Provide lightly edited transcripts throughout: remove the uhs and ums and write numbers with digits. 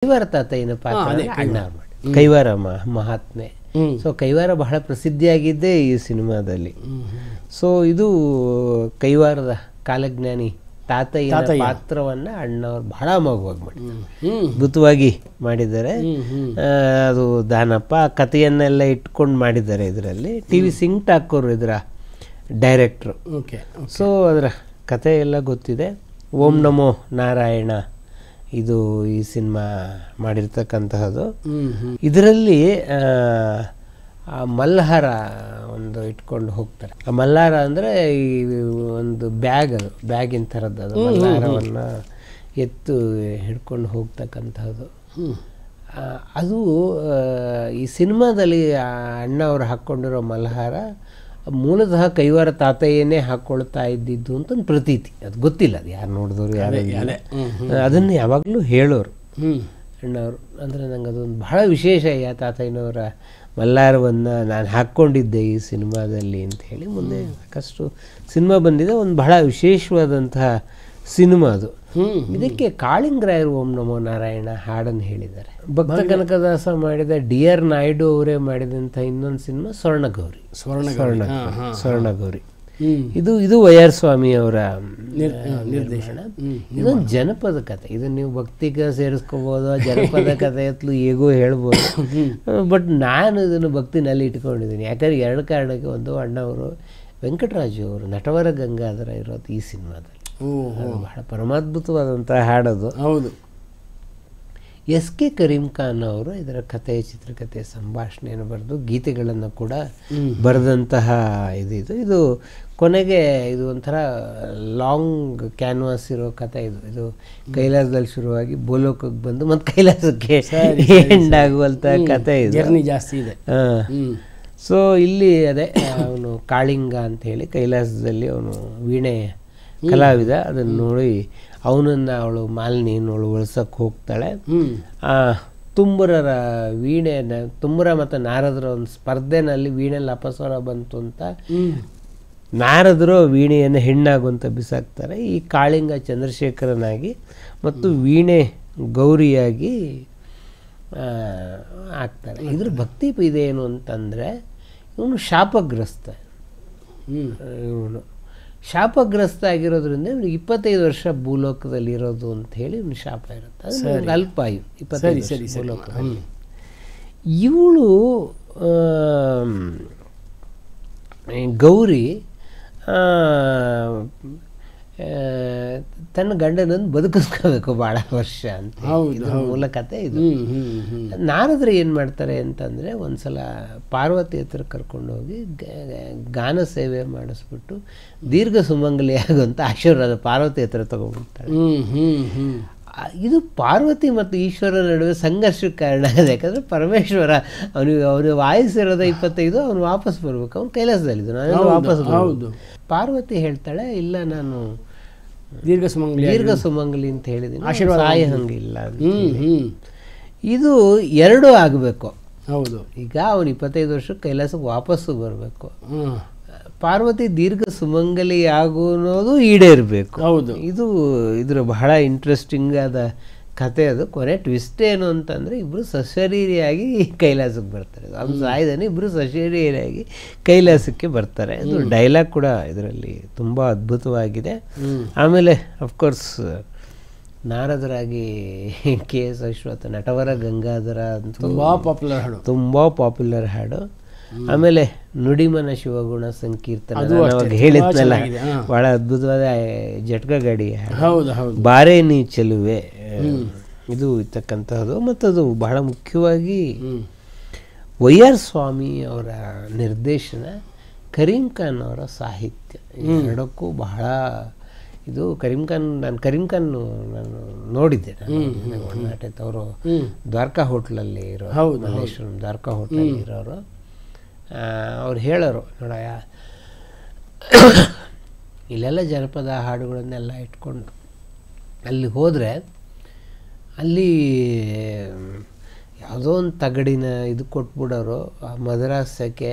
ಕೈವಾರ ತಾತಯ್ಯನ ಪಾತ್ರ ಅಣ್ಣ ಮಾಡಿ ಕೈವಾರ ಮಹಾತ್ಮೆ. ಸೊ ಕೈವಾರ ಬಹಳ ಪ್ರಸಿದ್ಧಿಯಾಗಿದ್ದೇ ಈ ಸಿನಿಮಾದಲ್ಲಿ. ಸೊ ಇದು ಕೈವಾರದ ಕಾಲಜ್ಞಾನಿ ತಾತಯ್ಯನ ಪಾತ್ರವನ್ನ ಅಣ್ಣವ್ರು ಬಹಳ ಅಮೋಘವಾಗಿ ಮಾಡಿದ್ದಾರೆ, ಅದ್ಭುತವಾಗಿ ಮಾಡಿದ್ದಾರೆ. ಅದು ದಾನಪ್ಪ ಕಥೆಯನ್ನೆಲ್ಲ ಇಟ್ಕೊಂಡು ಮಾಡಿದ್ದಾರೆ. ಇದರಲ್ಲಿ ಟಿ.ವಿ. ಸಿಂಗ್ ಠಾಕೂರ್ ಇದರ ಡೈರೆಕ್ಟ್ರು. ಸೊ ಅದರ ಕಥೆ ಎಲ್ಲ ಗೊತ್ತಿದೆ. ಓಂ ನಮೋ ನಾರಾಯಣ ಇದು ಈ ಸಿನಿಮಾ ಮಾಡಿರ್ತಕ್ಕಂತಹದ್ದು. ಇದರಲ್ಲಿ ಮಲ್ಹಾರ ಒಂದು ಇಟ್ಕೊಂಡು ಹೋಗ್ತಾರೆ. ಆ ಮಲ್ಹಾರ ಅಂದರೆ ಈ ಒಂದು ಬ್ಯಾಗ್, ಅದು ಬ್ಯಾಗಿನ ಥರದ್ದು, ಅದು ಮಲ್ಹಾರವನ್ನು ಎತ್ತು ಹಿಡ್ಕೊಂಡು ಹೋಗ್ತಕ್ಕಂಥದ್ದು. ಅದು ಈ ಸಿನಿಮಾದಲ್ಲಿ ಅಣ್ಣ ಅವರು ಹಾಕ್ಕೊಂಡಿರೋ ಮಲ್ಹಾರ ಮೂಲತಃ ಕೈವಾರ ತಾತಯ್ಯನೇ ಹಾಕ್ಕೊಳ್ತಾ ಇದ್ದಿದ್ದು ಅಂತ ಒಂದು ಪ್ರತೀತಿ. ಅದು ಗೊತ್ತಿಲ್ಲ, ಅದು ಯಾರು ನೋಡಿದವರು ಯಾರು ಅದನ್ನು ಯಾವಾಗಲೂ ಹೇಳೋರು ಅಣ್ಣವರು. ಅಂದರೆ ನಂಗೆ ಅದೊಂದು ಬಹಳ ವಿಶೇಷ, ಯಾ ತಾತಯ್ಯನವರ ಮಲ್ಲಾರವನ್ನು ನಾನು ಹಾಕ್ಕೊಂಡಿದ್ದೆ ಈ ಸಿನಿಮಾದಲ್ಲಿ ಅಂತ ಹೇಳಿ. ಮುಂದೆ ಸಾಕಷ್ಟು ಸಿನಿಮಾ ಬಂದಿದೆ, ಒಂದು ಬಹಳ ವಿಶೇಷವಾದಂತಹ ಸಿನಿಮಾ ಅದು. ಇದಕ್ಕೆ ಕಾಳಿಂಗರಾಯರು ಓಂ ನಮೋ ನಾರಾಯಣ ಹಾಡನ್ನು ಹೇಳಿದ್ದಾರೆ. ಭಕ್ತ ಕನಕದಾಸ ಮಾಡಿದ ಡಿ.ಆರ್. ನಾಯ್ಡು ಅವರೇ ಮಾಡಿದಂಥ ಇನ್ನೊಂದು ಸಿನಿಮಾ ಸ್ವರ್ಣಗೌರಿ. ಇದು ವೈ.ಆರ್. ಸ್ವಾಮಿ ಅವರ ನಿರ್ದೇಶನ. ಇದೊಂದು ಜನಪದ ಕಥೆ. ಇದನ್ನು ನೀವು ಭಕ್ತಿಗೆ ಸೇರಿಸ್ಕೋಬೋದು, ಜನಪದ ಕಥೆ ಅಂತಲೂ ಹೇಗೋ ಹೇಳ್ಬೋದು. ಬಟ್ ನಾನು ಇದನ್ನು ಭಕ್ತಿನಲ್ಲಿ ಇಟ್ಕೊಂಡಿದ್ದೀನಿ. ಯಾಕಂದರೆ ಎರಡು ಕಾರಣಕ್ಕೆ. ಒಂದು, ಅಣ್ಣವರು ವೆಂಕಟರಾಜು ಅವರು ನಟವರ ಗಂಗಾಧರ ಇರೋದು ಈ ಸಿನಿಮಾದಲ್ಲಿ. ಬಹಳ ಪರಮಾದ್ಭುತವಾದಂಥ ಹಾಡೋದು. ಹೌದು. ಎಸ್.ಕೆ. ಕರೀಂ ಖಾನ್ ಅವರು ಇದರ ಕಥೆ, ಚಿತ್ರಕಥೆ, ಸಂಭಾಷಣೆಯನ್ನು ಬರೆದು ಗೀತೆಗಳನ್ನು ಕೂಡ ಬರೆದಂತಹ ಇದು ಕೊನೆಗೆ ಇದು ಒಂಥರ ಲಾಂಗ್ ಕ್ಯಾನ್ವಾಸ್ ಇರೋ ಕಥೆ. ಇದು ಕೈಲಾಸದಲ್ಲಿ ಶುರುವಾಗಿ ಬೋಲೋಕಕ್ಕೆ ಬಂದು ಮತ್ತು ಕೈಲಾಸಕ್ಕೆ ಎಂಡ್ ಆಗುವಂಥ ಕಥೆ. ಇದು ಜರ್ನಿ ಜಾಸ್ತಿ ಇದೆ. ಸೊ ಇಲ್ಲಿ ಅದೇ ಅವನು ಕಾಳಿಂಗ ಅಂತ ಹೇಳಿ ಕೈಲಾಸದಲ್ಲಿ ಅವನು ವೀಣೆ ಕಲಾವಿದ. ಅದನ್ನು ನೋಡಿ ಅವನನ್ನು ಅವಳು ಮಾಲಿನಿಯನ್ನು ಉಳಿಸೋಕ್ಕೆ ಹೋಗ್ತಾಳೆ. ತುಂಬುರರ ವೀಣೆಯನ್ನು, ತುಂಬುರ ಮತ್ತು ನಾರದರ ಒಂದು ಸ್ಪರ್ಧೆನಲ್ಲಿ ವೀಣೆಯಲ್ಲಿ ಅಪಸ್ವರ ಬಂತು ಅಂತ ನಾರದರು ವೀಣೆಯನ್ನು ಹೆಣ್ಣಾಗುವಂತ ಬಿಸಾಕ್ತಾರೆ. ಈ ಕಾಳಿಂಗ ಚಂದ್ರಶೇಖರನಾಗಿ ಮತ್ತು ವೀಣೆ ಗೌರಿಯಾಗಿ ಆಗ್ತಾರೆ. ಇದ್ರ ಭಕ್ತಿ ಇದೆ ಏನು ಅಂತಂದರೆ, ಇವನು ಶಾಪಗ್ರಸ್ತ. ಇವನು ಶಾಪಗ್ರಸ್ತ ಆಗಿರೋದ್ರಿಂದ ಇವನಿಗೆ 25 ವರ್ಷ ಭೂಲೋಕದಲ್ಲಿ ಇರೋದು ಅಂತ ಹೇಳಿ ಇವನು ಶಾಪ ಇರುತ್ತೆ. ಅದು ಅಲ್ಪಾಯು, 25 ಭೂಲೋಕದಲ್ಲಿ. ಇವಳು ಗೌರಿ ತನ್ನ ಗಂಡನನ್ನು ಬದುಕಿಸ್ಕೋಬೇಕು ಭಾಳ ವರ್ಷ ಅಂತ. ಇದ್ರ ಮೂಲ ಕಥೆ ಇದು. ನಾರದರು ಏನು ಮಾಡ್ತಾರೆ ಅಂತಂದರೆ, ಒಂದ್ಸಲ ಪಾರ್ವತಿ ಹತ್ರ ಕರ್ಕೊಂಡೋಗಿ ಗಾನ ಸೇವೆ ಮಾಡಿಸ್ಬಿಟ್ಟು ದೀರ್ಘ ಸುಮಂಗಲಿ ಆಗುವಂಥ ಆಶೀರ್ವಾದ ಪಾರ್ವತಿ ಹತ್ರ ತಗೊಂಡ್ಬಿಡ್ತಾಳೆ. ಇದು ಪಾರ್ವತಿ ಮತ್ತು ಈಶ್ವರನ ನಡುವೆ ಸಂಘರ್ಷಕ್ಕೆ ಕಾರಣ ಆಗಿದೆ. ಯಾಕಂದರೆ ಪರಮೇಶ್ವರ ಅವನು ವಾಯಸ್ಸಿರೋದ 25, ಅವನು ವಾಪಸ್ ಬರ್ಬೇಕು, ಅವನು ಕೈಲಾಸದಲ್ಲಿದ್ದು, ನಾನು ವಾಪಸ್ ಬರೋದು. ಪಾರ್ವತಿ ಹೇಳ್ತಾಳೆ, ಇಲ್ಲ ನಾನು ದೀರ್ಘ ಸುಮಂಗಲಿ ಅಂತ ಹೇಳಿದ್ದೀನಿ, ಸಾಯ ಹಂಗಿಲ್ಲ ಅಂತ. ಇದು ಎರಡೂ ಆಗಬೇಕು. ಹೌದು. ಈಗ ಅವನು 25 ವರ್ಷಕ್ಕೆ ಕೈಲಾಸಕ್ಕೆ ವಾಪಸ್ಸು ಬರಬೇಕು, ಪಾರ್ವತಿ ದೀರ್ಘ ಸುಮಂಗಲಿ ಆಗೋದು ಈಡೇರಬೇಕು. ಹೌದು. ಇದ್ರ ಬಹಳ ಇಂಟ್ರೆಸ್ಟಿಂಗ್ ಆದ ಕತೆ. ಅದು ಕೊನೆ ಟ್ವಿಸ್ಟ್ ಏನು ಅಂತಂದರೆ, ಇಬ್ಬರು ಸಶರೀರಿಯಾಗಿ ಕೈಲಾಸಕ್ಕೆ ಬರ್ತಾರೆ. ಅವ್ನು ಸಾಯ್ದಾನೆ, ಇಬ್ಬರು ಸಶರೀರಿಯಾಗಿ ಕೈಲಾಸಕ್ಕೆ ಬರ್ತಾರೆ. ಅದು ಡೈಲಾಗ್ ಕೂಡ ಇದರಲ್ಲಿ ತುಂಬ ಅದ್ಭುತವಾಗಿದೆ. ಆಮೇಲೆ ಅಫ್ಕೋರ್ಸ್ ನಾರದರಾಗಿ ಕೆ.ಎಸ್. ಅಶ್ವಥ್, ನಟವರ ಗಂಗಾಧರ ಅಂತ ತುಂಬ ಪಾಪ್ಯುಲರ್ ಹಾಡು. ಆಮೇಲೆ ನುಡಿಮನ ಶಿವಗುಣ ಸಂಕೀರ್ತನ ಹೇಳಿದ್ನಲ್ಲ, ಬಹಳ ಅದ್ಭುತವಾದ ಜಟ್ಕ ಗಾಡಿ ಹಾಡು. ಬಾರೇ ನೀ ಚೆಲುವೆ ಇದು ಇರ್ತಕ್ಕಂಥದ್ದು. ಮತ್ತದು ಬಹಳ ಮುಖ್ಯವಾಗಿ ವೈ.ಆರ್. ಸ್ವಾಮಿ ಅವರ ನಿರ್ದೇಶನ, ಕರೀಂ ಖಾನ್ ಅವರ ಸಾಹಿತ್ಯ, ಎರಡಕ್ಕೂ ಬಹಳ ಇದು. ನಾನು ಕರೀಂ ಖಾನ್ ನೋಡಿದ್ದೆ. ಅವರು ದ್ವಾರಕಾ ಹೋಟ್ಲಲ್ಲಿ ಇರೋರು, ಮಲ್ಲೇಶ್ವರಂ ದ್ವಾರಕಾ ಹೋಟ್ಲಲ್ಲಿ ಇರೋರು. ಅವ್ರು ಹೇಳೋರು, ನೋಡಯ್ಯ ಇಲ್ಲೆಲ್ಲ ಜನಪದ ಹಾಡುಗಳನ್ನೆಲ್ಲ ಇಟ್ಕೊಂಡು ಅಲ್ಲಿ ಹೋದರೆ ಅಲ್ಲಿ ಯಾವುದೋ ಒಂದು ತಗಡಿನ ಇದು ಕೊಟ್ಬಿಡೋರು, ಮದ್ರಾಸಕ್ಕೆ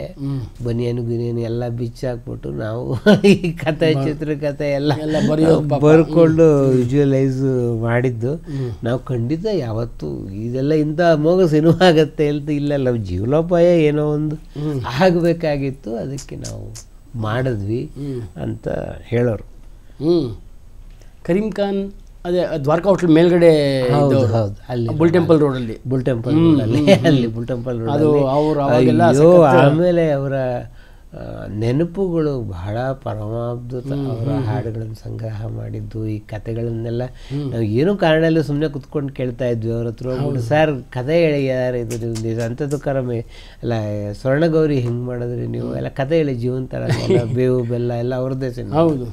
ಬನಿಯನು ಗಿನಿಯನು ಎಲ್ಲ ಬಿಚ್ಚಾಕ್ಬಿಟ್ಟು ನಾವು ಈ ಕಥೆ ಚಿತ್ರಕಥೆ ಎಲ್ಲ ಬರ್ಕೊಂಡು ವಿಜುವಲೈಸ್ ಮಾಡಿದ್ದು. ನಾವು ಖಂಡಿತ ಯಾವತ್ತು ಇದೆಲ್ಲ ಇಂಥ ಅಮೋಘ ಸಿನಿಮಾ ಆಗತ್ತೆ ಅಂತ ಇಲ್ಲ, ಜೀವನೋಪಾಯ ಏನೋ ಒಂದು ಆಗಬೇಕಾಗಿತ್ತು, ಅದಕ್ಕೆ ನಾವು ಮಾಡಿದ್ವಿ ಅಂತ ಹೇಳೋರು. ಕರೀಂ ಖಾನ್ ಅದೇ ದ್ವಾರಕಾ ಹೋಟ್ಲ್ ಮೇಲ್ಗಡೆ, ಹೌದು ಅಲ್ಲಿ ಬುಲ್ ಟೆಂಪಲ್ ರೋಡಲ್ಲಿ, ಬುಲ್ ಟೆಂಪಲ್ ರೋಡ್. ಆಮೇಲೆ ಅವರ ನೆನಪುಗಳು ಬಹಳ ಪರಮಾದ್ಭುತ. ಅವರ ಹಾಡುಗಳನ್ನು ಸಂಗ್ರಹ ಮಾಡಿದ್ದು, ಈ ಕತೆಗಳನ್ನೆಲ್ಲ ನಾವು ಏನೂ ಕಾರಣ ಇಲ್ಲ ಸುಮ್ಮನೆ ಕುತ್ಕೊಂಡು ಕೇಳ್ತಾ ಇದ್ವಿ ಅವ್ರ ಹತ್ರ ಹೋಗ್ಬಿಟ್ಟು, ಸರ್ ಕತೆ ಹೇಳಿ ಯಾರು ಇದು ನೀವು ಅಂಥದ್ದು ಕರಮೆ ಅಲ್ಲ, ಸ್ವರ್ಣಗೌರಿ ಹೆಂಗೆ ಮಾಡಿದ್ರಿ ನೀವು ಎಲ್ಲ ಕತೆ ಹೇಳಿ, ಜೀವನ ಥರ ಬೇವು ಬೆಲ್ಲ ಎಲ್ಲ ಅವ್ರದ್ದೇ ಸಿನಿಮಾ. ಹೌದು,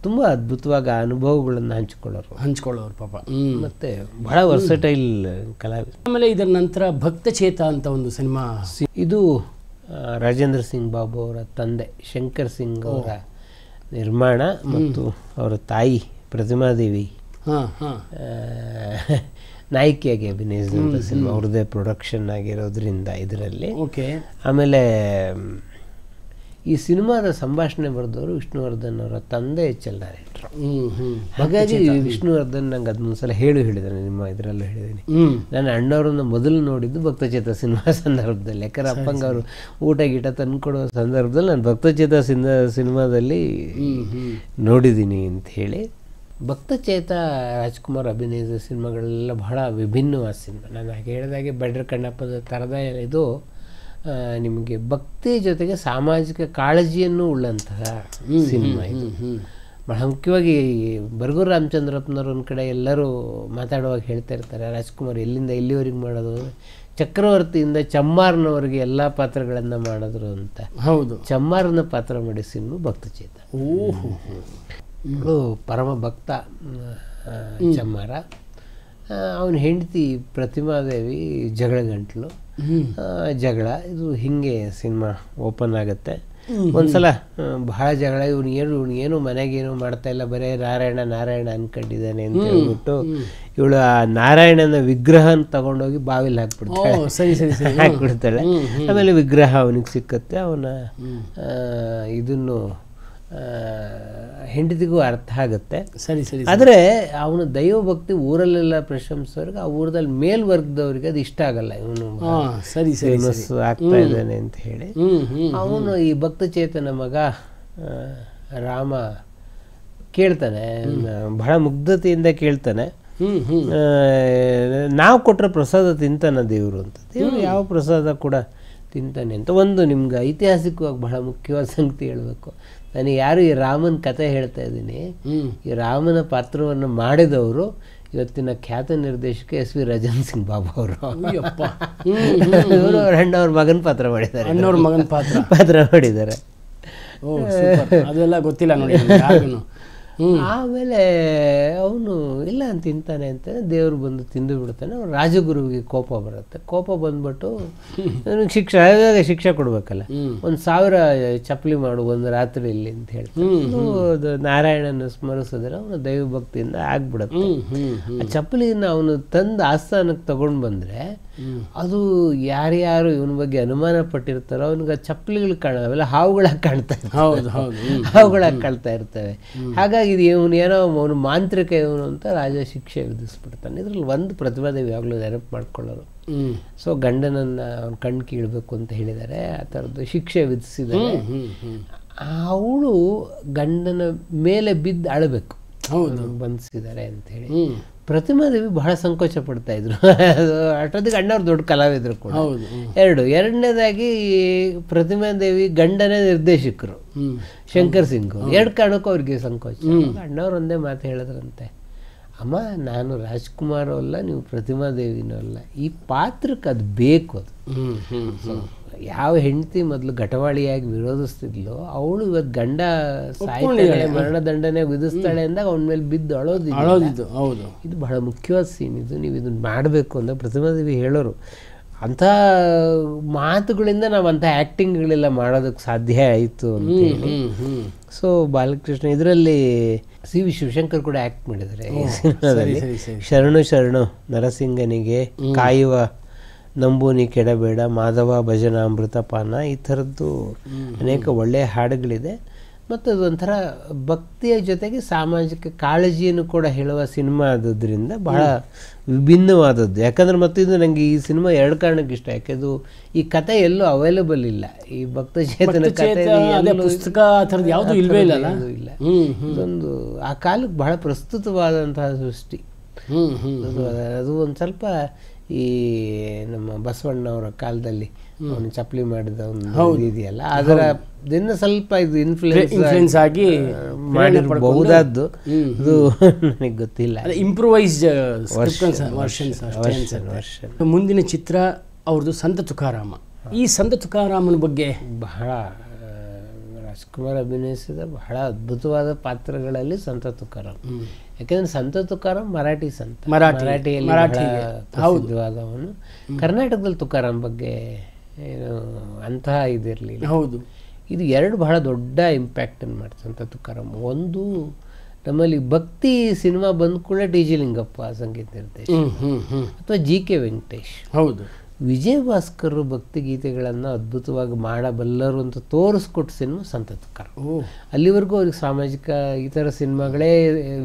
ತುಂಬ ಅದ್ಭುತವಾಗಿ ಅನುಭವಗಳನ್ನು ಹಂಚ್ಕೊಳ್ಳೋರು ಪಾಪ. ಮತ್ತು ಬಹಳ ವರ್ಸಟೈಲ್ ಕಲಾವಿದ. ಆಮೇಲೆ ಇದರ ನಂತರ ಭಕ್ತಚೇತ ಅಂತ ಒಂದು ಸಿನಿಮಾ, ಇದು ರಾಜೇಂದ್ರ ಸಿಂಗ್ ಬಾಬು ಅವರ ತಂದೆ ಶಂಕರ್ ಸಿಂಗ್ ಅವರ ನಿರ್ಮಾಣ ಮತ್ತು ಅವರ ತಾಯಿ ಪ್ರತಿಮಾದೇವಿ ನಾಯಕಿಯಾಗಿ ಅಭಿನಯಿಸಿದಂಥ ಸಿನಿಮಾ, ಅವ್ರದ್ದೇ ಪ್ರೊಡಕ್ಷನ್ ಆಗಿರೋದ್ರಿಂದ ಇದರಲ್ಲಿ. ಆಮೇಲೆ ಈ ಸಿನಿಮಾದ ಸಂಭಾಷಣೆ ಬರೆದವರು ವಿಷ್ಣುವರ್ಧನ್ ಅವರ ತಂದೆ HL ಡೈರೆಕ್ಟ್ರು. ಹಾಗಾಗಿ ವಿಷ್ಣುವರ್ಧನ್ ನಂಗೆ ಅದನ್ನೊಂದ್ಸಲ ಹೇಳಿದ್ದಾನೆ, ನಿಮ್ಮ ಇದರಲ್ಲೂ ಹೇಳಿದ್ದೀನಿ. ನಾನು ಅಣ್ಣವ್ರನ್ನ ಮೊದಲು ನೋಡಿದ್ದು ಭಕ್ತಚೇತ ಸಿನಿಮಾ ಸಂದರ್ಭದಲ್ಲಿ, ಯಾಕಂದ್ರೆ ಅಪ್ಪಂಗೆ ಅವರು ಊಟ ಗೀಟ ತಂದುಕೊಡೋ ಸಂದರ್ಭದಲ್ಲಿ ನಾನು ಭಕ್ತಚೇತ ಸಿನಿಮಾದಲ್ಲಿ ನೋಡಿದ್ದೀನಿ ಅಂತ ಹೇಳಿ. ಭಕ್ತಚೇತ ರಾಜ್ಕುಮಾರ್ ಅಭಿನಯಿಸಿದ ಸಿನಿಮಾಗಳೆಲ್ಲ ಬಹಳ ವಿಭಿನ್ನವಾದ ಸಿನಿಮಾ. ನಾನು ಹಾಗೆ ಹೇಳಿದಾಗೆ ಬೆಡ್ರ ಕಣ್ಣಪ್ಪದ ಥರದ ಇದು ನಿಮಗೆ ಭಕ್ತಿ ಜೊತೆಗೆ ಸಾಮಾಜಿಕ ಕಾಳಜಿಯನ್ನು ಉಳ್ಳಂತಹ ಸಿನಿಮಾ ಇದು. ಬಹಳ ಮುಖ್ಯವಾಗಿ ಬರಗೂರು ರಾಮಚಂದ್ರಪ್ಪನವ್ರು ಒಂದು ಕಡೆ ಎಲ್ಲರೂ ಮಾತಾಡುವಾಗ ಹೇಳ್ತಾ ಇರ್ತಾರೆ, ರಾಜ್ಕುಮಾರ್ ಎಲ್ಲಿಂದ ಎಲ್ಲಿವರೆಗೆ ಮಾಡೋದು, ಚಕ್ರವರ್ತಿಯಿಂದ ಚಮ್ಮಾರ್ನವರೆಗೆ ಎಲ್ಲ ಪಾತ್ರಗಳನ್ನು ಮಾಡಿದ್ರು ಅಂತ. ಹೌದು, ಚಮ್ಮಾರನ ಪಾತ್ರ ಮಾಡಿ ಸಿನಿಮಾ ಭಕ್ತಚೇತ. ಪರಮ ಭಕ್ತ ಚಮ್ಮಾರ. ಅವನ ಹೆಂಡತಿ ಪ್ರತಿಮಾದೇವಿ ಜಗಳ ಗಂಟ್ಲು, ಜಗಳ ಇದು ಹಿಂಗೆ ಸಿನಿಮಾ ಓಪನ್ ಆಗುತ್ತೆ. ಒಂದ್ಸಲ ಬಹಳ ಜಗಳ, ಇವನು ಮನೆಗೇನು ಮಾಡ್ತಾ ಇಲ್ಲ, ಬರೇ ನಾರಾಯಣ ಅನ್ಕೊಂಡಿದ್ದಾನೆ ಅಂತ ಹೇಳ್ಬಿಟ್ಟು ಇವಳು ಆ ನಾರಾಯಣನ ವಿಗ್ರಹನ ತಗೊಂಡೋಗಿ ಬಾವಿಲಿ ಹಾಕ್ಬಿಡ್ತಾಳೆ. ಆಮೇಲೆ ವಿಗ್ರಹ ಅವನಿಗೆ ಸಿಕ್ಕತ್ತೆ. ಅವನ ಇದನ್ನು ಹೆಂಡತಿಗೂ ಅರ್ಥ ಆಗುತ್ತೆ. ಆದರೆ ಅವನ ದೈವಭಕ್ತಿ ಊರಲ್ಲೆಲ್ಲ ಪ್ರಶಂಸೋರಿಗೆ, ಆ ಊರದಲ್ಲಿ ಮೇಲ್ವರ್ಗದವ್ರಿಗೆ ಅದು ಇಷ್ಟ ಆಗಲ್ಲ, ಇವನು ಫೇಮಸ್ ಆಗ್ತಾ ಇದ್ದಾನೆ ಅಂತ ಹೇಳಿ. ಅವನು ಈ ಭಕ್ತಚೇತನ ಮಗ ರಾಮ ಕೇಳ್ತಾನೆ, ಬಹಳ ಮುಗ್ಧತೆಯಿಂದ ಕೇಳ್ತಾನೆ, ನಾವು ಕೊಟ್ಟರೆ ಪ್ರಸಾದ ತಿಂತಾನ ದೇವರು ಅಂತ. ದೇವರು ಯಾವ ಪ್ರಸಾದ ಕೂಡ ತಿಂತಾನೆ ಅಂತ. ಒಂದು ನಿಮ್ಗೆ ಐತಿಹಾಸಿಕವಾಗಿ ಬಹಳ ಮುಖ್ಯವಾದ ಸಂಗತಿ ಹೇಳಬೇಕು. ನಾನು ಯಾರು ಈ ರಾಮನ ಕತೆ ಹೇಳ್ತಾ ಇದ್ದೀನಿ, ಈ ರಾಮನ ಪಾತ್ರವನ್ನು ಮಾಡಿದವರು ಇವತ್ತಿನ ಖ್ಯಾತ ನಿರ್ದೇಶಕ SV ರಾಜನ್ ಸಿಂಗ್ ಬಾಬು ಅವರು. ಇವರು ಅಣ್ಣವ್ರ ಮಗನ ಪಾತ್ರ ಮಾಡಿದ್ದಾರೆ, ಪಾತ್ರ ಮಾಡಿದ್ದಾರೆ. ಅದೆಲ್ಲ ಗೊತ್ತಿಲ್ಲ ನೋಡಿ. ಆಮೇಲೆ ಅವನು ಇಲ್ಲ ಅಂತ ತಿಂತಾನೆ ಅಂತ ದೇವ್ರು ಬಂದು ತಿಂದು ಬಿಡ್ತಾನೆ. ಅವ್ನು ರಾಜಗುರುವಿಗೆ ಕೋಪ ಬರುತ್ತೆ. ಕೋಪ ಬಂದ್ಬಿಟ್ಟು ನನಗೆ ಶಿಕ್ಷೆ ಕೊಡ್ಬೇಕಲ್ಲ, 1000 ಚಪ್ಪಲಿ ಮಾಡು ಒಂದು ರಾತ್ರಿಯಲ್ಲಿ ಅಂತ ಹೇಳ್ತಾನೆ. ನಾರಾಯಣನ ಸ್ಮರಿಸಿದ್ರೆ ಅವನು ದೈವ ಭಕ್ತಿಯಿಂದ ಆಗ್ಬಿಡತ್ತೆ. ಆ ಚಪ್ಪಲಿನ ಅವನು ತಂದು ಆಸ್ಥಾನಕ್ಕೆ ತಗೊಂಡು ಬಂದ್ರೆ ಅದು ಯಾರ್ಯಾರು ಇವನ ಬಗ್ಗೆ ಅನುಮಾನ ಪಟ್ಟಿರ್ತಾರೋ ಅವನಿಗೆ ಚಪ್ಪಲಿಗಳು ಕಾಣೋವೆಲ್ಲ ಹಾವುಗಳಾಗಿ ಕಾಣ್ತಾ ಇರ್ತವೆ, ಹಾವುಗಳಾಗಿ ಕಾಣ್ತಾ ಇರ್ತವೆ. ಹಾಗಾಗಿ ಇದು ಇವನು ಏನೋ ಅವನು ಮಾಂತ್ರಿಕ ಇವನು ಅಂತ ರಾಜ ಶಿಕ್ಷೆ ವಿಧಿಸ್ಬಿಡ್ತಾನೆ. ಇದ್ರಲ್ಲಿ ಒಂದು ಪ್ರತಿಭಾದೇವಿ ಯಾವಾಗಲೂ ನೆನಪು ಮಾಡ್ಕೊಳ್ಳೋರು. ಸೊ ಗಂಡನನ್ನು ಅವ್ನು ಕಣ್ಣು ಕೀಳಬೇಕು ಅಂತ ಹೇಳಿದ್ದಾರೆ, ಆ ಥರದ್ದು ಶಿಕ್ಷೆ ವಿಧಿಸಿದ್ದಾರೆ. ಅವಳು ಗಂಡನ ಮೇಲೆ ಬಿದ್ದು ಅಳಬೇಕು, ಬಂಧಿಸಿದ್ದಾರೆ ಅಂತ ಹೇಳಿ. ಪ್ರತಿಮಾದೇವಿ ಬಹಳ ಸಂಕೋಚ ಪಡ್ತಾ ಇದ್ರು. ಅಷ್ಟೊತ್ತಿಗೆ ಅಣ್ಣವ್ರು ದೊಡ್ಡ ಕಲಾವಿದರು ಕೂಡ. ಎರಡನೇದಾಗಿ ಪ್ರತಿಮಾದೇವಿ ಗಂಡನೇ ನಿರ್ದೇಶಕರು ಶಂಕರ್ ಸಿಂಗ್. 2 ಕಾರಣಕ್ಕೂ ಅವ್ರಿಗೆ ಸಂಕೋಚ. ಅಣ್ಣವ್ರು ಒಂದೇ ಮಾತು ಹೇಳಿದ್ರಂತೆ, ಅಮ್ಮ ನಾನು ರಾಜ್ಕುಮಾರ್ ಅಲ್ಲ, ನೀವು ಪ್ರತಿಮಾದೇವಿನೂ ಅಲ್ಲ, ಈ ಪಾತ್ರಕ್ಕೆ ಅದು ಬೇಕು. ಅದು ಯಾವ ಹೆಂಡತಿ ಮೊದಲು ಘಟವಾಳಿಯಾಗಿ ವಿರೋಧಿಸ್ತಿದ್ಲು, ಅವಳು ಇವತ್ತು ಗಂಡ ಸಾಯ್ತಾಳೆ, ಮರಣದಂಡನೆ ವಿಧಿಸ್ತಾಳೆ ಅಂದಾಗ ಅವನ ಮೇಲೆ ಬಿದ್ದು ಅಳೋದಿದ್ದು. ಹೌದು, ಇದು ಬಹಳ ಮುಖ್ಯವಾದ ಸೀನ್. ಇದು ನೀವು ಇದನ್ನ ಮಾಡಬೇಕು ಅಂತ ಪ್ರತಿಮಾದೇವಿ ಹೇಳೋರು. ಅಂಥ ಮಾತುಗಳಿಂದ ನಾವು ಅಂಥ ಆ್ಯಕ್ಟಿಂಗ್ಗಳೆಲ್ಲ ಮಾಡೋದಕ್ಕೆ ಸಾಧ್ಯ ಆಯಿತು ಅಂತೇಳಿ. ಸೊ ಬಾಲಕೃಷ್ಣ ಇದರಲ್ಲಿ CV ಶಿವಶಂಕರ್ ಕೂಡ ಆ್ಯಕ್ಟ್ ಮಾಡಿದ್ದಾರೆ ಈ ಸಿನಿಮಾದಲ್ಲಿ. ಶರಣು ನರಸಿಂಗನಿಗೆ ಕಾಯುವ ನಂಬೂನಿ ಕೆಡಬೇಡ, ಮಾಧವ ಭಜನಾಮೃತಪಾನ, ಈ ಥರದ್ದು ಅನೇಕ ಒಳ್ಳೆಯ ಹಾಡುಗಳಿದೆ. ಮತ್ತು ಅದೊಂಥರ ಭಕ್ತಿಯ ಜೊತೆಗೆ ಸಾಮಾಜಿಕ ಕಾಳಜಿಯನ್ನು ಕೂಡ ಹೇಳುವ ಸಿನಿಮಾ ಆದದ್ರಿಂದ ಬಹಳ ವಿಭಿನ್ನವಾದದ್ದು. ಯಾಕಂದರೆ ಮತ್ತಿದು ನನಗೆ ಈ ಸಿನಿಮಾ 2 ಕಾರಣಕ್ಕೆ ಇಷ್ಟ. ಯಾಕೆಂದು ಈ ಕತೆ ಎಲ್ಲೂ ಅವೈಲಬಲ್ ಇಲ್ಲ. ಈ ಭಕ್ತಚೇತನ ಕತೆ ಪುಸ್ತಕ ಆ ಥರದ್ದು ಯಾವುದೂ ಇಲ್ಲವೇ ಇಲ್ಲ. ಇದೊಂದು ಆ ಕಾಲಕ್ಕೆ ಬಹಳ ಪ್ರಸ್ತುತವಾದಂತಹ ಸೃಷ್ಟಿ. ಅದು ಒಂದು ಸ್ವಲ್ಪ ಈ ನಮ್ಮ ಬಸವಣ್ಣವರ ಕಾಲದಲ್ಲಿ ಅವನು ಚಪ್ಪಲಿ ಮಾಡಿದ ಒಂದು ಇದೆಯಲ್ಲ, ಅದರ ದಿನ ಸ್ವಲ್ಪ ಇದು ಇನ್ಫ್ಲೂಯೆನ್ಸ್ ಆಗಿ ಮಾಡಿರಬಹುದಾದ್ದು. ಅದು ನನಗೆ ಗೊತ್ತಿಲ್ಲ. Improvised version. ಮುಂದಿನ ಚಿತ್ರ ಅವ್ರದ್ದು ಸಂತ ತುಕಾರಾಮ. ಈ ಸಂತ ತುಕಾರಾಮನ ಬಗ್ಗೆ ಬಹಳ ರಾಜ್ಕುಮಾರ್ ಅಭಿನಯಿಸಿದ ಬಹಳ ಅದ್ಭುತವಾದ ಪಾತ್ರಗಳಲ್ಲಿ ಸಂತ ತುಕಾರಾಮ್. ಯಾಕೆಂದ್ರೆ ಸಂತ ತುಕಾರಾಮ್ ಮರಾಠಿ ಸಂತ, ಮರಾಠಿಯಲ್ಲಿ ಪ್ರಸಿದ್ಧವಾದವನು. ಕರ್ನಾಟಕದಲ್ಲಿ ತುಕಾರಾಮ್ ಬಗ್ಗೆ ಏನು ಅಂತಹ ಇದಿರಲಿಲ್ಲ. ಹೌದು, ಇದು 2 ಬಹಳ ದೊಡ್ಡ ಇಂಪ್ಯಾಕ್ಟನ್ನು ಮಾಡ್ತು ಸಂತ ತುಕಾರಾಮ್. ಒಂದು, ನಮ್ಮಲ್ಲಿ ಭಕ್ತಿ ಸಿನಿಮಾ ಬಂದ ಕೂಡ ಟಿ ಜಿ ಲಿಂಗಪ್ಪ ಸಂಗೀತ ನಿರ್ದೇಶಕ ಅಥವಾ GK ವೆಂಕಟೇಶ್. ಹೌದು, ವಿಜಯ ಭಾಸ್ಕರ್ ಭಕ್ತಿಗೀತೆಗಳನ್ನು ಅದ್ಭುತವಾಗಿ ಮಾಡಬಲ್ಲರು ಅಂತ ತೋರಿಸ್ಕೊಟ್ಟ ಸಿನಿಮಾ ಸಂತ ತುಕಾರಾಮ್. ಅಲ್ಲಿವರೆಗೂ ಅವ್ರಿಗೆ ಸಾಮಾಜಿಕ ಈ ಥರ ಸಿನಿಮಾಗಳೇ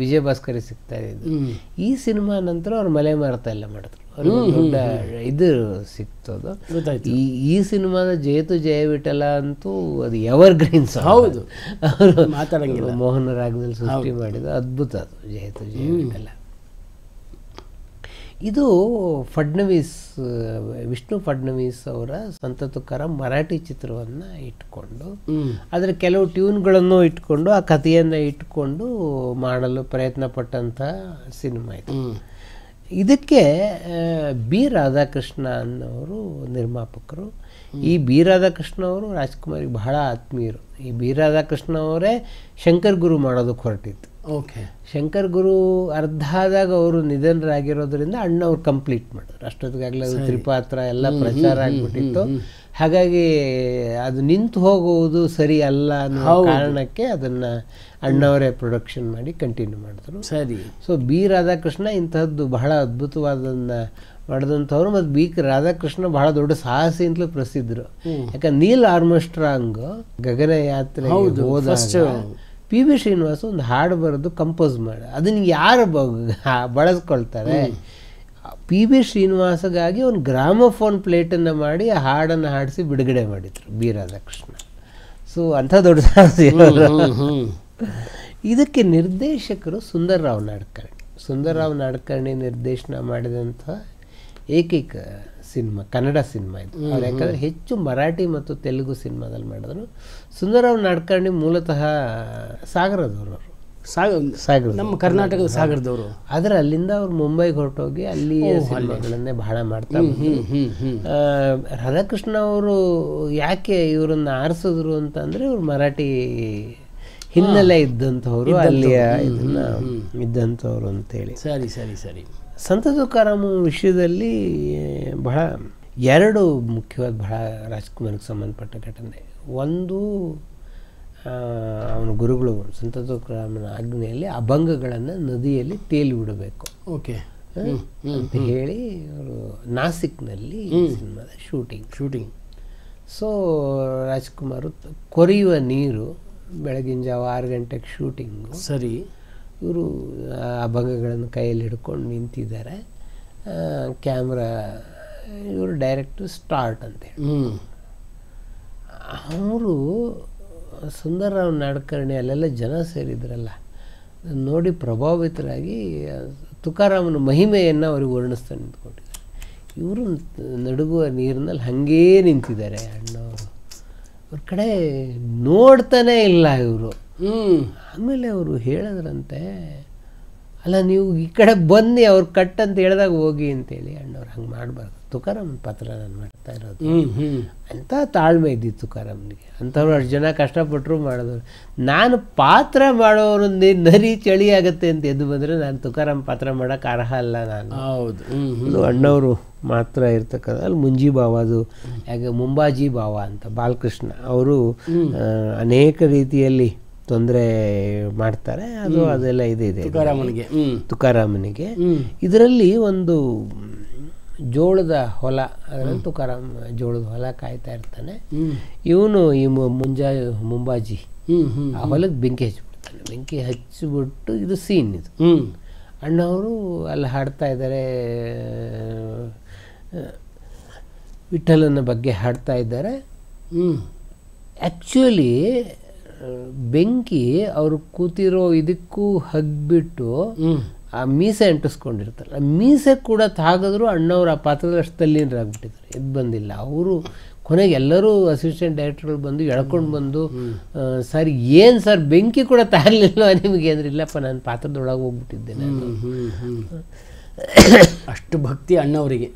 ವಿಜಯ ಭಾಸ್ಕರ್ ಸಿಗ್ತಾ ಇದ್ದು. ಈ ಸಿನಿಮಾ ನಂತರ ಅವ್ರು ಮಲೆ ಮಾರುತ ಎಲ್ಲ ಮಾಡಿದ್ರು. ಅವ್ರಿಗೆ ದೊಡ್ಡ ಇದು ಸಿಕ್ತದು. ಈ ಸಿನಿಮಾದ ಜಯತು ಜಯವಿಠಲ ಅಂತೂ ಅದು ಎವರ್ ಗ್ರೀನ್. ಹೌದು, ಅವರು ಮಾತಾಡಂಗಿಲ್ಲ. ಮೋಹನ ರಾಗದಲ್ಲಿ ಸೃಷ್ಟಿ ಮಾಡಿದ ಅದ್ಭುತ ಅದು ಜಯತು ಜಯವಿಠಲ. ಇದು ಫಡ್ನವೀಸ್, ವಿಷ್ಣು ಫಡ್ನವೀಸ್ ಅವರ ಸಂತ ತುಕಾರಾಮ್ ಮರಾಠಿ ಚಿತ್ರವನ್ನು ಇಟ್ಕೊಂಡು ಅದರ ಕೆಲವು ಟ್ಯೂನ್ಗಳನ್ನು ಇಟ್ಕೊಂಡು ಆ ಕಥೆಯನ್ನು ಇಟ್ಕೊಂಡು ಮಾಡಲು ಪ್ರಯತ್ನ ಪಟ್ಟಂಥ ಸಿನಿಮಾ ಇದು. ಇದಕ್ಕೆ ಬಿ ರಾಧಾಕೃಷ್ಣ ಅನ್ನೋರು ನಿರ್ಮಾಪಕರು. ಈ ಬಿ ರಾಧಾಕೃಷ್ಣ ಅವರು ರಾಜ್ಕುಮಾರಿಗೆ ಬಹಳ ಆತ್ಮೀಯರು. ಈ ಬಿ ರಾಧಾಕೃಷ್ಣ ಅವರೇ ಶಂಕರ್ ಗುರು ಮಾಡೋದಕ್ಕೆ ಹೊರಟಿತ್ತು. ಓಕೆ, ಶಂಕರ್ ಗುರು ಅರ್ಧ ಆದಾಗ ಅವರು ನಿಧನರಾಗಿರೋದ್ರಿಂದ ಅಣ್ಣವ್ರು ಕಂಪ್ಲೀಟ್ ಮಾಡಿದ್ರು. ಅಷ್ಟೊತ್ತಿಗಾಗಲೇ ಅದು ತ್ರಿಪಾತ್ರ ಎಲ್ಲ ಪ್ರಚಾರ ಆಗಿಬಿಟ್ಟಿತ್ತು. ಹಾಗಾಗಿ ಅದು ನಿಂತು ಹೋಗುವುದು ಸರಿ ಅಲ್ಲ ಅನ್ನೋ ಕಾರಣಕ್ಕೆ ಅದನ್ನು ಅಣ್ಣವರೇ ಪ್ರೊಡಕ್ಷನ್ ಮಾಡಿ ಕಂಟಿನ್ಯೂ ಮಾಡಿದ್ರು. ಸರಿ. ಸೊ ಬಿ ರಾಧಾಕೃಷ್ಣ ಇಂತಹದ್ದು ಬಹಳ ಅದ್ಭುತವಾದನ್ನು ಮಾಡಿದಂಥವ್ರು. ಮತ್ತು ಬಿ ರಾಧಾಕೃಷ್ಣ ಬಹಳ ದೊಡ್ಡ ಸಾಹಸಿ ಅಂತಲೂ ಪ್ರಸಿದ್ಧರು. ಯಾಕಂದ್ರೆ ನೀಲ್ ಆರ್ಮ್ಸ್ಟ್ರಾಂಗ್ ಗಗನಯಾತ್ರೆ ಹೋದಾಗ PB ಶ್ರೀನಿವಾಸ್ ಒಂದು ಹಾಡು ಬರೆದು ಕಂಪೋಸ್ ಮಾಡಿ ಅದನ್ನು ಯಾರು ಬಳಸ್ಕೊಳ್ತಾರೆ? PB ಶ್ರೀನಿವಾಸಗಾಗಿ ಒಂದು ಗ್ರಾಮೋಫೋನ್ ಪ್ಲೇಟನ್ನು ಮಾಡಿ ಆ ಹಾಡನ್ನು ಹಾಡಿಸಿ ಬಿಡುಗಡೆ ಮಾಡಿದ್ರು ಬಿ ರಾಧಾಕೃಷ್ಣ. ಸೊ ಅಂಥ ದೊಡ್ಡ ಸಾಹಸಿ. ಇದಕ್ಕೆ ನಿರ್ದೇಶಕರು ಸುಂದರ್ರಾವ್ ನಾಡ್ಕರ್ಣಿ. ಸುಂದರ್ರಾವ್ ನಾಡ್ಕರ್ಣಿ ನಿರ್ದೇಶನ ಮಾಡಿದಂಥ ಏಕೈಕ ಸಿನಿಮಾ ಕನ್ನಡ ಸಿನಿಮಾ ಇದು. ಅವ್ರು ಯಾಕಂದರೆ ಹೆಚ್ಚು ಮರಾಠಿ ಮತ್ತು ತೆಲುಗು ಸಿನಿಮಾದಲ್ಲಿ ಮಾಡಿದ್ರು. ಸುಂದರ್ರಾವ್ ನಾಡ್ಕರ್ಣಿ ಮೂಲತಃ ಸಾಗರದವರು. ಸಾಗರ, ನಮ್ಮ ಕರ್ನಾಟಕದ ಸಾಗರದವರು. ಆದರೆ ಅಲ್ಲಿಂದ ಅವ್ರು ಮುಂಬೈಗೆ ಹೊರಟೋಗಿ ಅಲ್ಲಿಯ ಸಿನಿಮಾಗಳನ್ನೇ ಬಹಳ ಮಾಡ್ತಾ ರಾಧಾಕೃಷ್ಣ ಅವರು ಯಾಕೆ ಇವರನ್ನು ಆರಿಸಿದ್ರು ಅಂತಂದರೆ ಇವ್ರು ಮರಾಠಿ ಹಿನ್ನೆಲೆ ಇದ್ದಂಥವ್ರು, ಅಲ್ಲಿಯ ಇದನ್ನ ಇದ್ದಂಥವ್ರು ಅಂತೇಳಿ. ಸರಿ ಸರಿ ಸರಿ. ಸಂತ ತುಕಾರಾಮ ವಿಷಯದಲ್ಲಿ ಬಹಳ 2 ಮುಖ್ಯವಾದ ಬಹಳ ರಾಜ್ಕುಮಾರ್ಗೆ ಸಂಬಂಧಪಟ್ಟ ಘಟನೆ. ಒಂದು, ಅವನ ಗುರುಗಳು ಸಂತ ತುಕಾರಾಮನ ಆಜ್ಞೆಯಲ್ಲಿ ಅಭಂಗಗಳನ್ನು ನದಿಯಲ್ಲಿ ತೇಲಿ ಬಿಡಬೇಕು ಓಕೆ ಅಂತ ಹೇಳಿ ಅವರು ನಾಸಿಕ್ನಲ್ಲಿ ಸಿನಿಮಾದ ಶೂಟಿಂಗ್. ಸೊ ರಾಜ್ಕುಮಾರ್ ಕೊರೆಯುವ ನೀರು, ಬೆಳಗಿನ ಜಾವ 6 ಗಂಟೆಗೆ ಶೂಟಿಂಗು. ಸರಿ. ಇವರು ಅಭಂಗಗಳನ್ನು ಕೈಯಲ್ಲಿ ಹಿಡ್ಕೊಂಡು ನಿಂತಿದ್ದಾರೆ. ಕ್ಯಾಮ್ರಾ, ಇವರು ಡೈರೆಕ್ಟರ್ ಸ್ಟಾರ್ಟ್ ಅಂತೇಳಿ. ಅವರು ಸುಂದರ್ರಾವ್ ನಾಡ್ಕರ್ಣಿ ಅಲ್ಲೆಲ್ಲ ಜನ ಸೇರಿದ್ರಲ್ಲ, ನೋಡಿ ಪ್ರಭಾವಿತರಾಗಿ ತುಕಾರಾಮನ ಮಹಿಮೆಯನ್ನು ಅವ್ರಿಗೆ ವರ್ಣಿಸ್ತಾ ನಿಂತ್ಕೊಂಡಿದ್ದಾರೆ. ಇವರು ನಡುಗುವ ನೀರಿನಲ್ಲಿ ಹಾಗೇ ನಿಂತಿದ್ದಾರೆ. ಅಣ್ಣವರು ಅವ್ರ ಕಡೆ ನೋಡ್ತಾನೇ ಇಲ್ಲ ಇವರು. ಆಮೇಲೆ ಅವರು ಹೇಳಿದ್ರಂತೆ, ಅಲ್ಲ ನೀವು ಈ ಕಡೆ ಬನ್ನಿ, ಅವ್ರು ಕಟ್ ಅಂತ ಹೇಳಿದಾಗ ಹೋಗಿ ಅಂತೇಳಿ. ಅಣ್ಣವ್ರು ಹಂಗೆ ಮಾಡಬಾರ್ದು, ತುಕಾರಾಮನ ಪಾತ್ರ ನಾನು ಮಾಡ್ತಾ ಇರೋದು ಅಂತ ತಾಳ್ಮೆ ಇದ್ದಿತ್ತು ತುಕಾರಾಮನಿಗೆ. ಅಂಥವ್ರು ಅಷ್ಟು ಜನ ಕಷ್ಟಪಟ್ಟರು ಮಾಡಿದ್ರು. ನಾನು ಪಾತ್ರ ಮಾಡೋರು ನರಿ ಚಳಿ ಆಗುತ್ತೆ ಅಂತ ಎದ್ದು ಬಂದರೆ ನಾನು ತುಕಾರಾಮ್ ಪಾತ್ರ ಮಾಡೋಕ್ಕೆ ಅರ್ಹ ಅಲ್ಲ ನಾನು. ಹೌದು, ಅದು ಅಣ್ಣವರು ಮಾತ್ರ ಇರ್ತಕ್ಕಂಥ. ಅಲ್ಲಿ ಮುಂಜಿ ಬಾವ, ಅದು ಯಾಕೆ ಮುಂಬಾಜಿ ಬಾವ ಅಂತ ಬಾಲಕೃಷ್ಣ ಅವರು ಅನೇಕ ರೀತಿಯಲ್ಲಿ ತೊಂದರೆ ಮಾಡ್ತಾರೆ. ಅದು ಅದೆಲ್ಲ ಇದೆ ತುಕಾರಾಮನಿಗೆ. ಇದರಲ್ಲಿ ಒಂದು ಜೋಳದ ಹೊಲ, ಅದರಲ್ಲಿ ತುಕಾರಾಮ್ ಜೋಳದ ಹೊಲ ಕಾಯ್ತಾ ಇರ್ತಾನೆ. ಇವನು ಈ ಮುಂಬಾಜಿ ಆ ಹೊಲಕ್ಕೆ ಬೆಂಕಿ ಹಚ್ಚಿಬಿಡ್ತಾನೆ. ಬೆಂಕಿ ಹಚ್ಚಿಬಿಟ್ಟು ಇದು ಸೀನ್ ಇದು. ಅಣ್ಣವರು ಅಲ್ಲಿ ಹಾಡ್ತಾ ಇದ್ದಾರೆ, ವಿಠಲನ ಬಗ್ಗೆ ಹಾಡ್ತಾ ಇದ್ದಾರೆ. ಆ್ಯಕ್ಚುಲಿ ಬೆಂಕಿ ಅವರು ಕೂತಿರೋ ಇದಕ್ಕೂ ಹಗ್ಬಿಟ್ಟು ಆ ಮೀಸೆ ಅಂಟಿಸ್ಕೊಂಡಿರ್ತಾರೆ. ಆ ಮೀಸೆ ಕೂಡ ತಾಗಿದ್ರು ಅಣ್ಣವ್ರು ಆ ಪಾತ್ರದ ಅಷ್ಟು ತಲ್ಲೀನರಾಗ್ಬಿಟ್ಟಿದ್ದಾರೆ, ಎದ್ದು ಬಂದಿಲ್ಲ. ಅವರು ಕೊನೆಗೆ ಎಲ್ಲರೂ ಅಸಿಸ್ಟೆಂಟ್ ಡೈರೆಕ್ಟರ್ಗಳು ಬಂದು ಎಳ್ಕೊಂಡು ಬಂದು, ಸರ್ ಏನು ಸರ್ ಬೆಂಕಿ ಕೂಡ ತಾಗಲಿಲ್ಲ ನಿಮಗೆ ಅಂದ್ರೆ, ಇಲ್ಲಪ್ಪ ನಾನು ಪಾತ್ರದೊಳಗೆ ಹೋಗ್ಬಿಟ್ಟಿದ್ದೆ ನಾನು. ಅಷ್ಟು ಭಕ್ತಿ ಅಣ್ಣವರಿಗೆ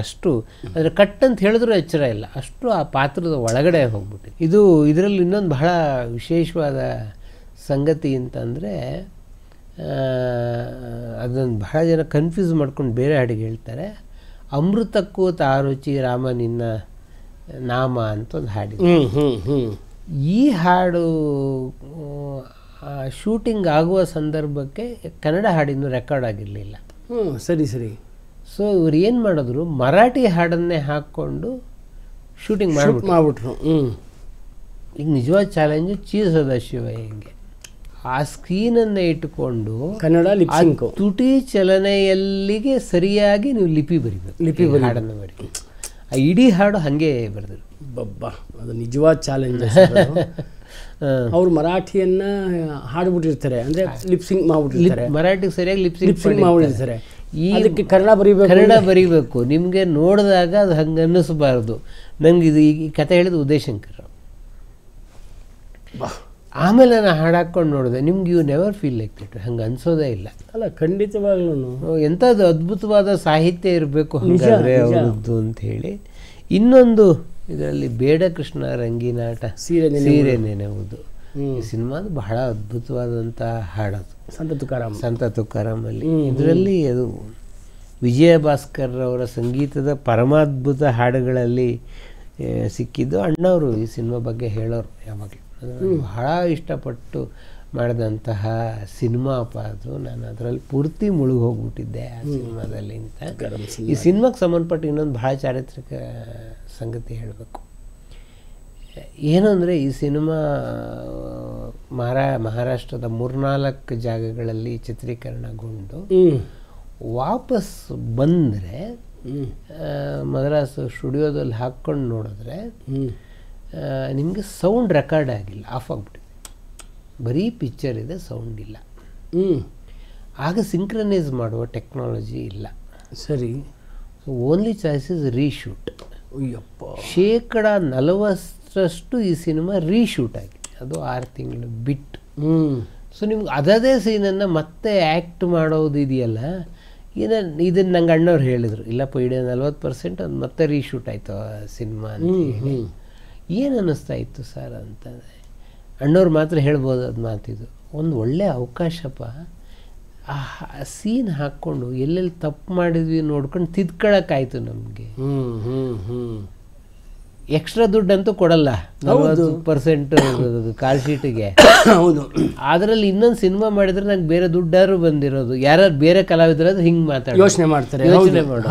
ಅಷ್ಟು ಅಂದರೆ ಕಟ್ ಅಂತ ಹೇಳಿದ್ರು ಎಚ್ಚರ ಇಲ್ಲ, ಅಷ್ಟು ಆ ಪಾತ್ರದ ಒಳಗಡೆ ಹೋಗ್ಬಿಟ್ಟಿದೆ. ಇದರಲ್ಲಿ ಇನ್ನೊಂದು ಬಹಳ ವಿಶೇಷವಾದ ಸಂಗತಿ ಅಂತಂದರೆ, ಅದನ್ನು ಬಹಳ ಜನ ಕನ್ಫ್ಯೂಸ್ ಮಾಡ್ಕೊಂಡು ಬೇರೆ ಹಾಡಿಗೆ ಹೇಳ್ತಾರೆ. ಅಮೃತಕ್ಕೂ ತಾರುಚಿ ರಾಮ ನಿನ್ನ ನಾಮ ಅಂತ ಒಂದು ಹಾಡಿದೆ. ಈ ಹಾಡು ಶೂಟಿಂಗ್ ಆಗುವ ಸಂದರ್ಭಕ್ಕೆ ಕನ್ನಡ ಹಾಡಿನೂ ರೆಕಾರ್ಡ್ ಆಗಿರಲಿಲ್ಲ. ಸರಿ ಸರಿ. ಸೊ ಇವ್ರು ಏನು ಮಾಡಿದ್ರು, ಮರಾಠಿ ಹಾಡನ್ನೇ ಹಾಕ್ಕೊಂಡು ಶೂಟಿಂಗ್ ಮಾಡಿಬಿಟ್ರು. ಈಗ ನಿಜವಾದ ಚಾಲೆಂಜು ಚೀಸ್ ಸದಾಶಿವ. ಹಿಂಗೆ ಆ ಸ್ಕ್ರೀನನ್ನು ಇಟ್ಕೊಂಡು ಕನ್ನಡ ತುಟಿ ಚಲನೆಯಲ್ಲಿಗೆ ಸರಿಯಾಗಿ ನೀವು ಲಿಪಿ ಬರಿಬೇಕು, ಹಾಡನ್ನು ಬರೀಬೇಕು. ಆ ಇಡೀ ಹಾಡು ಹಾಗೆ ಬರೆದ್ರು. ಬಬ್ಬಾ, ಅದು ನಿಜವಾದ ಚಾಲೆಂಜ್. ಅವ್ರು ಮರಾಠಿಯನ್ನ ಹಾಡ್ಬಿಟ್ಟಿರ್ತಾರೆ, ಅಂದರೆ ಲಿಪ್ಸಿಂಗ್ ಮಾಡ್ಬಿಟ್ಟಿರ್ತಾರೆ, ಮರಾಠಿಗೆ ಸರಿಯಾಗಿ ಲಿಪ್ಸಿಂಗ್ ಮಾಡ್ಬಿಟ್ಟಿರ್ತಾರೆ. ಅದಕ್ಕೆ ಕನ್ನಡ ಬರೀಬೇಕು. ನಿಮಗೆ ನೋಡಿದಾಗ ಅದು ಹಂಗೆ ಅನ್ನಿಸಬಾರ್ದು. ನಂಗೆ ಇದು ಈ ಕತೆ ಹೇಳಿದ ಉದಯಶಂಕರ್. ಆಮೇಲೆ ನಾನು ಹಾಡಾಕೊಂಡು ನೋಡಿದೆ, ನಿಮ್ಗೆ you never feel like that, ಹಂಗೆ ಅನ್ಸೋದೇ ಇಲ್ಲ. ಅಲ್ಲ, ಖಂಡಿತವಾಗ್ಲೂ ಎಂಥದ್ದು ಅದ್ಭುತವಾದ ಸಾಹಿತ್ಯ ಇರಬೇಕು ಹಾಗಾದರೆ ಅವರದ್ದು ಅಂತ ಹೇಳಿ. ಇನ್ನೊಂದು ಇದರಲ್ಲಿ ಬೇಡ ಕೃಷ್ಣ ರಂಗಿನಾಟ ಸೀರೆ ನೆನೆಯುವುದು ಸಿನಿಮಾದು ಬಹಳ ಅದ್ಭುತವಾದಂಥ ಹಾಡದು, ಸಂತ ತುಕಾರಾಮಲ್ಲಿ. ಇದರಲ್ಲಿ ಅದು ವಿಜಯ ಭಾಸ್ಕರ್ ಅವರ ಸಂಗೀತದ ಪರಮಾದ್ಭುತ ಹಾಡುಗಳಲ್ಲಿ ಸಿಕ್ಕಿದ್ದು. ಅಣ್ಣವರು ಈ ಸಿನಿಮಾ ಬಗ್ಗೆ ಹೇಳೋರು ಯಾವಾಗಲೂ. ಬಹಳ ಇಷ್ಟಪಟ್ಟು ಮಾಡಿದಂತಹ ಸಿನಿಮಾ ಅದು. ನಾನು ಅದರಲ್ಲಿ ಪೂರ್ತಿ ಮುಳುಗಿ ಹೋಗ್ಬಿಟ್ಟಿದ್ದೆ ಆ ಸಿನಿಮಾದಲ್ಲಿ ಅಂತ. ಈ ಸಿನಿಮಾಗೆ ಸಂಬಂಧಪಟ್ಟ ಇನ್ನೊಂದು ಬಹಳ ಚಾರಿತ್ರಿಕ ಸಂಗತಿ ಹೇಳಬೇಕು. ಏನು ಅಂದರೆ, ಈ ಸಿನಿಮಾ ಮಹಾರಾಷ್ಟ್ರದ 3-4 ಜಾಗಗಳಲ್ಲಿ ಚಿತ್ರೀಕರಣಗೊಂಡು ವಾಪಸ್ ಬಂದರೆ ಮದ್ರಾಸ್ ಸ್ಟುಡಿಯೋದಲ್ಲಿ ಹಾಕ್ಕೊಂಡು ನೋಡಿದ್ರೆ ನಿಮಗೆ ಸೌಂಡ್ ರೆಕಾರ್ಡ್ ಆಗಿಲ್ಲ, ಆಫ್ ಆಗಿಬಿಟ್ಟಿದೆ. ಬರೀ ಪಿಕ್ಚರ್ ಇದೆ, ಸೌಂಡ್ ಇಲ್ಲ. ಆಗ ಸಿಂಕ್ರನೈಸ್ ಮಾಡುವ ಟೆಕ್ನಾಲಜಿ ಇಲ್ಲ. ಸರಿ. So only choice is reshoot. Ayyappa, 40% ಈ ಸಿನಿಮಾ ರೀಶೂಟ್ ಆಗಿದೆ. ಅದು 6 ತಿಂಗಳು ಬಿಟ್ಟು. ಸೊ ನಿಮ್ಗೆ ಅದೇ ಸೀನನ್ನು ಮತ್ತೆ ಆ್ಯಕ್ಟ್ ಮಾಡೋದು ಇದೆಯಲ್ಲ, ಇದನ್ನು ನಂಗೆ ಅಣ್ಣವ್ರು ಹೇಳಿದರು, ಇಲ್ಲಪ್ಪ ಇಡೀ 40% ಅದು ಮತ್ತೆ ರೀಶೂಟ್ ಆಯಿತು ಆ ಸಿನಿಮಾ ಅಂತ ಹೇಳಿ. ಏನು ಅನ್ನಿಸ್ತಾ ಇತ್ತು ಸರ್ ಅಂತಂದರೆ, ಅಣ್ಣವ್ರು ಮಾತ್ರ ಹೇಳ್ಬೋದು ಅದು ಮಾತಿದು. ಒಂದು ಒಳ್ಳೆಯ ಅವಕಾಶಪ್ಪ, ಆ ಸೀನ್ ಹಾಕ್ಕೊಂಡು ಎಲ್ಲೆಲ್ಲಿ ತಪ್ಪು ಮಾಡಿದ್ವಿ ನೋಡ್ಕೊಂಡು ತಿದ್ಕೊಳ್ಳೋಕ್ಕಾಯ್ತು ನಮಗೆ. ಎಕ್ಸ್ಟ್ರಾ ದುಡ್ಡಂತೂ ಕೊಡಲ್ಲ, 40% ಕಾಲ್ ಶೀಟಿಗೆ. ಹೌದು. ಅದರಲ್ಲಿ ಇನ್ನೊಂದು ಸಿನಿಮಾ ಮಾಡಿದ್ರೆ ನಂಗೆ ಬೇರೆ ದುಡ್ಡಾರು ಬಂದಿರೋದು, ಯಾರು ಬೇರೆ ಕಲಾವಿದರಾದ್ರು ಹಿಂಗೆ ಯೋಚನೆ ಮಾಡ್ತಾರೆ.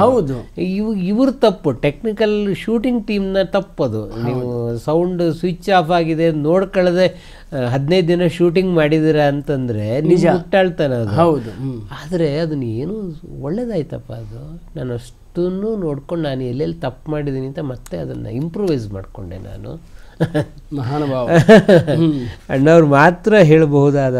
ಹೌದು, ಇವ್ರ ತಪ್ಪು, ಟೆಕ್ನಿಕಲ್ ಶೂಟಿಂಗ್ ಟೀಮ್ನ ತಪ್ಪದು. ನೀವು ಸೌಂಡ್ ಸ್ವಿಚ್ ಆಫ್ ಆಗಿದೆ ನೋಡ್ಕೊಳ್ಳದೆ 15 ದಿನ ಶೂಟಿಂಗ್ ಮಾಡಿದ್ದೀರಾ ಅಂತಂದರೆ ನಿಜ ಮುಟ್ಟಾಳ್ತಾನೆ ಅದು. ಹೌದು. ಆದರೆ ಅದನ್ನ ಏನು ಒಳ್ಳೇದಾಯ್ತಪ್ಪ ಅದು. ನಾನು ಅಷ್ಟನ್ನು ನೋಡ್ಕೊಂಡು ನಾನು ಎಲ್ಲೆಲ್ಲಿ ತಪ್ಪು ಮಾಡಿದ್ದೀನಿ ಅಂತ ಮತ್ತೆ ಅದನ್ನು ಇಂಪ್ರೂವೈಸ್ ಮಾಡಿಕೊಂಡೆ ನಾನು. ಮಹಾನುಭಾವ. ಅಣ್ಣವ್ರು ಮಾತ್ರ ಹೇಳಬಹುದಾದ